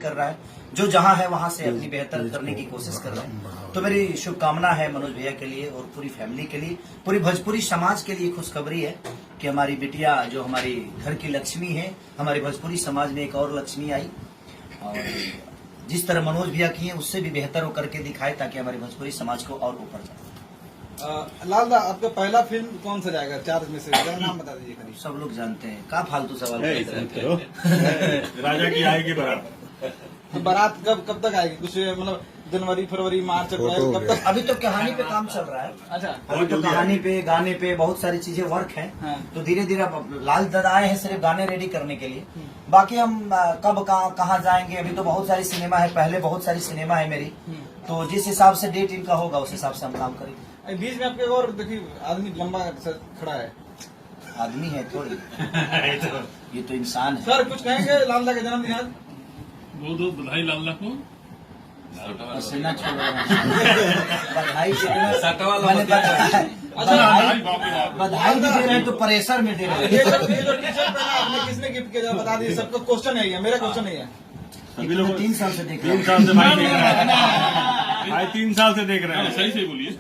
कर रहा है, जो जहां है वहां से अपनी बेहतर करने की कोशिश कर रहा है। तो मेरी शुभकामना है मनोज भैया के लिए और पूरी फैमिली के लिए, पूरी भोजपुरी समाज के लिए खुशखबरी है कि हमारी बिटिया जो हमारी घर की लक्ष्मी है, हमारी भोजपुरी समाज में एक और लक्ष्मी आई और जिस तरह मनोज भैया की है उससे भी बेहतर वो करके दिखाए ताकि हमारी भोजपुरी समाज को और ऊपर जाए। लाल दा, आपका पहला फिल्म कौन सा जाएगा 4 में से? जरा नाम बता दीजिए करीब। सब लोग जानते हैं, का फालतू सवाल करते हैं। राजा की आएगी बारात। तो बारात कब तक आएगी? कुछ मतलब जनवरी, फरवरी, मार्च, अप्रैल कब तक? अभी तो कहानी पे काम चल रहा है। अच्छा, अभी तो कहानी पे, गाने पे बहुत सारी चीजें वर्क है। हाँ। तो धीरे धीरे लाल दादा आए हैं सिर्फ गाने रेडी करने के लिए। बाकी हम कब कहाँ जाएंगे, अभी तो बहुत सारी सिनेमा है, पहले बहुत सारी सिनेमा है मेरी। तो जिस हिसाब से डेट इनका होगा उस हिसाब से हम काम करेंगे। बीच में आपके और देखिए आदमी लंबा खड़ा है। आदमी है थोड़ी, ये तो इंसान है। सर कुछ कहेंगे लाल दा का जन्मदिन आज? बहुत बधाई लाल दा को। पसीना छोड़ रहा है। बधाई मैंने बधाई भी दे रहे हैं तो प्रेशर में दे रहे हैं। ये जो टी शर्ट पहना आपने किसने गिफ्ट किया बता दीजिए सबको। क्वेश्चन है ये, मेरा क्वेश्चन नहीं है। सभी लोग 3 साल से देख रहे 3 साल से भाई देख रहे हैं, भाई 3 साल से देख रहे हैं। सही से बोलिए।